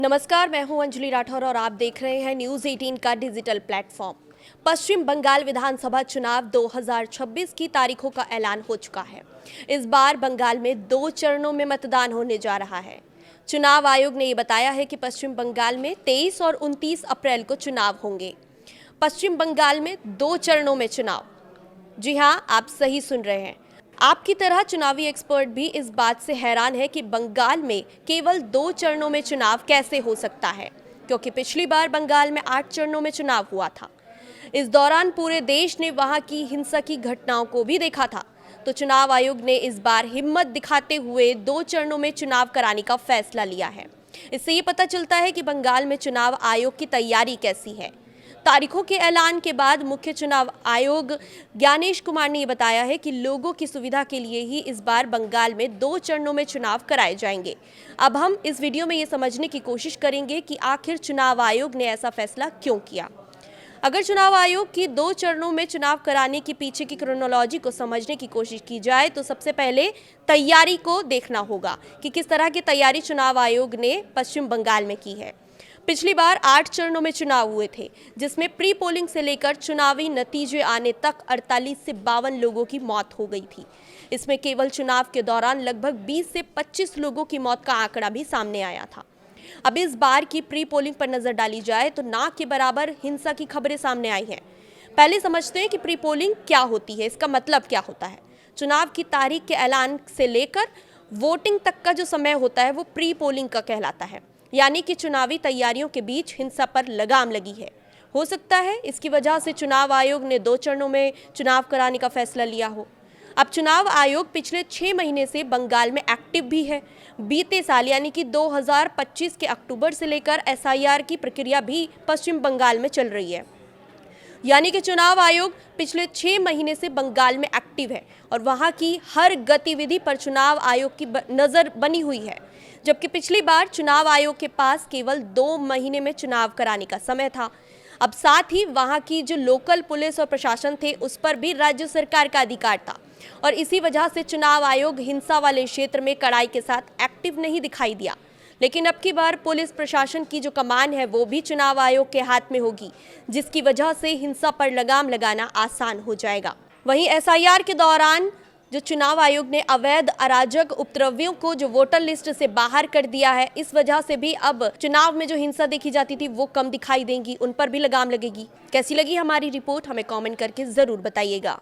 नमस्कार, मैं हूं अंजलि राठौर और आप देख रहे हैं न्यूज 18 का डिजिटल प्लेटफॉर्म। पश्चिम बंगाल विधानसभा चुनाव 2026 की तारीखों का ऐलान हो चुका है। इस बार बंगाल में 2 चरणों में मतदान होने जा रहा है। चुनाव आयोग ने ये बताया है कि पश्चिम बंगाल में 23 और 29 अप्रैल को चुनाव होंगे। पश्चिम बंगाल में 2 चरणों में चुनाव। जी हां, आप सही सुन रहे हैं। आपकी तरह चुनावी एक्सपर्ट भी इस बात से हैरान है कि बंगाल में केवल 2 चरणों में चुनाव कैसे हो सकता है, क्योंकि पिछली बार बंगाल में 8 चरणों में चुनाव हुआ था। इस दौरान पूरे देश ने वहां की हिंसा की घटनाओं को भी देखा था। तो चुनाव आयोग ने इस बार हिम्मत दिखाते हुए 2 चरणों में चुनाव कराने का फैसला लिया है। इससे ये पता चलता है कि बंगाल में चुनाव आयोग की तैयारी कैसी है। तारीखों के ऐलान के बाद मुख्य चुनाव आयोग ज्ञानेश कुमार ने बताया है कि लोगों की सुविधा के लिए ही इस बार बंगाल में 2 चरणों में चुनाव कराए जाएंगे। अब हम इस वीडियो में ये समझने की कोशिश करेंगे कि आखिर चुनाव आयोग ने ऐसा फैसला क्यों किया। अगर चुनाव आयोग की 2 चरणों में चुनाव कराने के पीछे की क्रोनोलॉजी को समझने की कोशिश की जाए तो सबसे पहले तैयारी को देखना होगा कि किस तरह की तैयारी चुनाव आयोग ने पश्चिम बंगाल में की है। पिछली बार 8 चरणों में चुनाव हुए थे, जिसमें प्री पोलिंग से लेकर चुनावी नतीजे आने तक 48 से 52 लोगों की मौत हो गई थी। इसमें केवल चुनाव के दौरान लगभग 20 से 25 लोगों की मौत का आंकड़ा भी सामने आया था। अब इस बार की प्री पोलिंग पर नजर डाली जाए तो ना के बराबर हिंसा की खबरें सामने आई हैं। पहले समझते हैं कि प्री पोलिंग क्या होती है, इसका मतलब क्या होता है। चुनाव की तारीख के ऐलान से लेकर वोटिंग तक का जो समय होता है वो प्री पोलिंग का कहलाता है, यानी कि चुनावी तैयारियों के बीच हिंसा पर लगाम लगी है। हो सकता है इसकी वजह से चुनाव आयोग ने 2 चरणों में चुनाव कराने का फैसला लिया हो। अब चुनाव आयोग पिछले 6 महीने से बंगाल में एक्टिव भी है। बीते साल यानी कि 2025 के अक्टूबर से लेकर एसआईआर की प्रक्रिया भी पश्चिम बंगाल में चल रही है। यानी कि चुनाव आयोग पिछले 6 महीने से बंगाल में एक्टिव है और वहां की हर गतिविधि पर चुनाव आयोग की नजर बनी हुई है। जबकि पिछली बार चुनाव आयोग के पास केवल 2 महीने में चुनाव कराने का समय था। अब साथ ही वहां की जो लोकल पुलिस और प्रशासन थे उस पर भी राज्य सरकार का अधिकार था और इसी वजह से चुनाव आयोग हिंसा वाले क्षेत्र में कड़ाई के साथ एक्टिव नहीं दिखाई दिया। लेकिन अब की बार पुलिस प्रशासन की जो कमान है वो भी चुनाव आयोग के हाथ में होगी, जिसकी वजह से हिंसा पर लगाम लगाना आसान हो जाएगा। वहीं एसआईआर के दौरान जो चुनाव आयोग ने अवैध अराजक उपद्रवियों को जो वोटर लिस्ट से बाहर कर दिया है, इस वजह से भी अब चुनाव में जो हिंसा देखी जाती थी वो कम दिखाई देंगी, उन पर भी लगाम लगेगी। कैसी लगी हमारी रिपोर्ट, हमें कमेंट करके जरूर बताइएगा।